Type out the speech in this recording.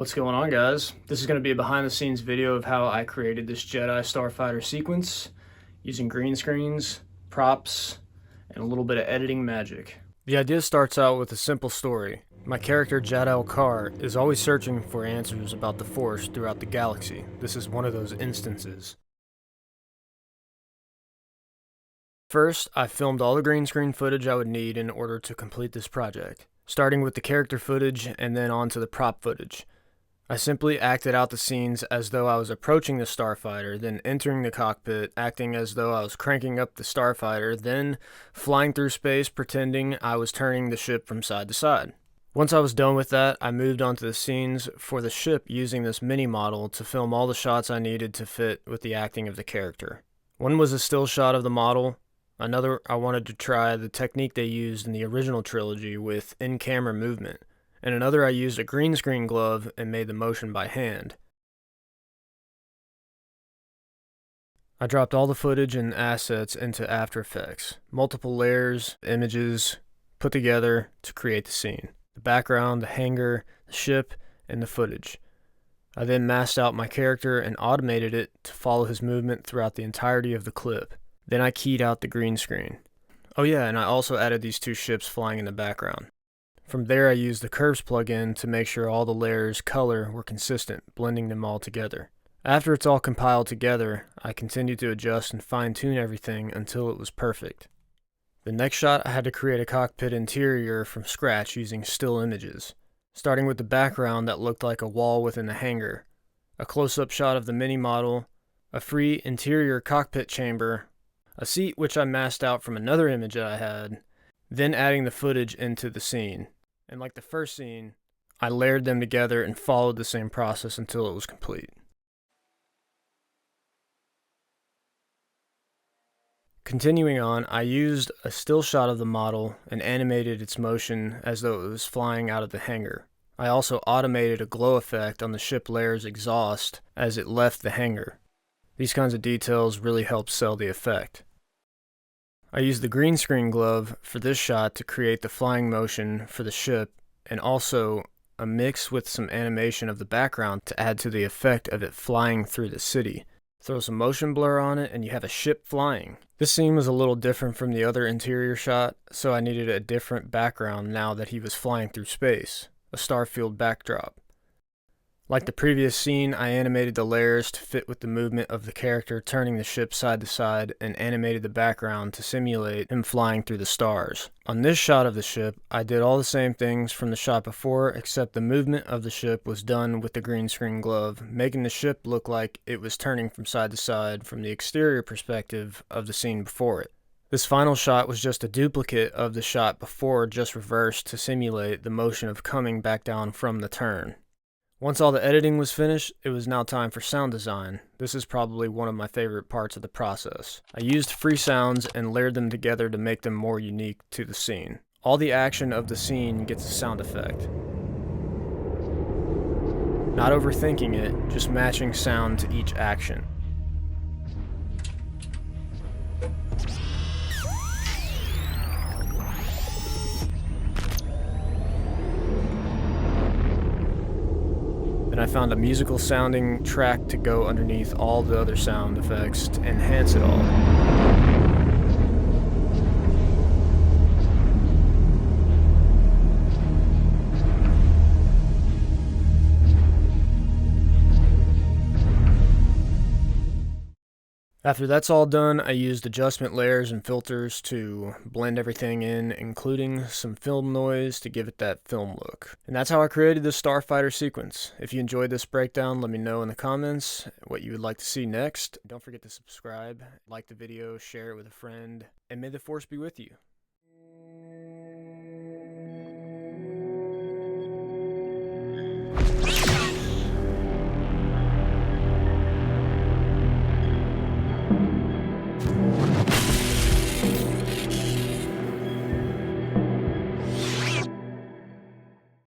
What's going on, guys? This is going to be a behind the scenes video of how I created this Jedi Starfighter sequence using green screens, props, and a little bit of editing magic. The idea starts out with a simple story. My character Jadal Kar is always searching for answers about the Force throughout the galaxy. This is one of those instances. First, I filmed all the green screen footage I would need in order to complete this project, starting with the character footage and then on to the prop footage. I simply acted out the scenes as though I was approaching the starfighter, then entering the cockpit, acting as though I was cranking up the starfighter, then flying through space pretending I was turning the ship from side to side. Once I was done with that, I moved on to the scenes for the ship using this mini model to film all the shots I needed to fit with the acting of the character. One was a still shot of the model. Another, I wanted to try the technique they used in the original trilogy with in-camera movement. And another, I used a green screen glove and made the motion by hand. I dropped all the footage and assets into After Effects, multiple layers, images, put together to create the scene. The background, the hangar, the ship, and the footage. I then masked out my character and automated it to follow his movement throughout the entirety of the clip. Then I keyed out the green screen. Oh yeah, and I also added these two ships flying in the background. From there, I used the curves plugin to make sure all the layers' color were consistent, blending them all together. After it's all compiled together, I continued to adjust and fine-tune everything until it was perfect. The next shot, I had to create a cockpit interior from scratch using still images, starting with the background that looked like a wall within the hangar, a close-up shot of the mini model, a free interior cockpit chamber, a seat which I masked out from another image that I had, then adding the footage into the scene. And like the first scene, I layered them together and followed the same process until it was complete. Continuing on, I used a still shot of the model and animated its motion as though it was flying out of the hangar. I also automated a glow effect on the ship layer's exhaust as it left the hangar. These kinds of details really help sell the effect. I used the green screen glove for this shot to create the flying motion for the ship, and also a mix with some animation of the background to add to the effect of it flying through the city. Throw some motion blur on it and you have a ship flying. This scene was a little different from the other interior shot, so I needed a different background now that he was flying through space, a starfield backdrop. Like the previous scene, I animated the layers to fit with the movement of the character turning the ship side to side and animated the background to simulate him flying through the stars. On this shot of the ship, I did all the same things from the shot before, except the movement of the ship was done with the green screen glove, making the ship look like it was turning from side to side from the exterior perspective of the scene before it. This final shot was just a duplicate of the shot before, just reversed to simulate the motion of coming back down from the turn. Once all the editing was finished, it was now time for sound design. This is probably one of my favorite parts of the process. I used free sounds and layered them together to make them more unique to the scene. All the action of the scene gets a sound effect. Not overthinking it, just matching sound to each action. Then I found a musical sounding track to go underneath all the other sound effects to enhance it all. After that's all done, I used adjustment layers and filters to blend everything in, including some film noise to give it that film look. And that's how I created this Starfighter sequence. If you enjoyed this breakdown, let me know in the comments what you would like to see next. Don't forget to subscribe, like the video, share it with a friend, and may the Force be with you.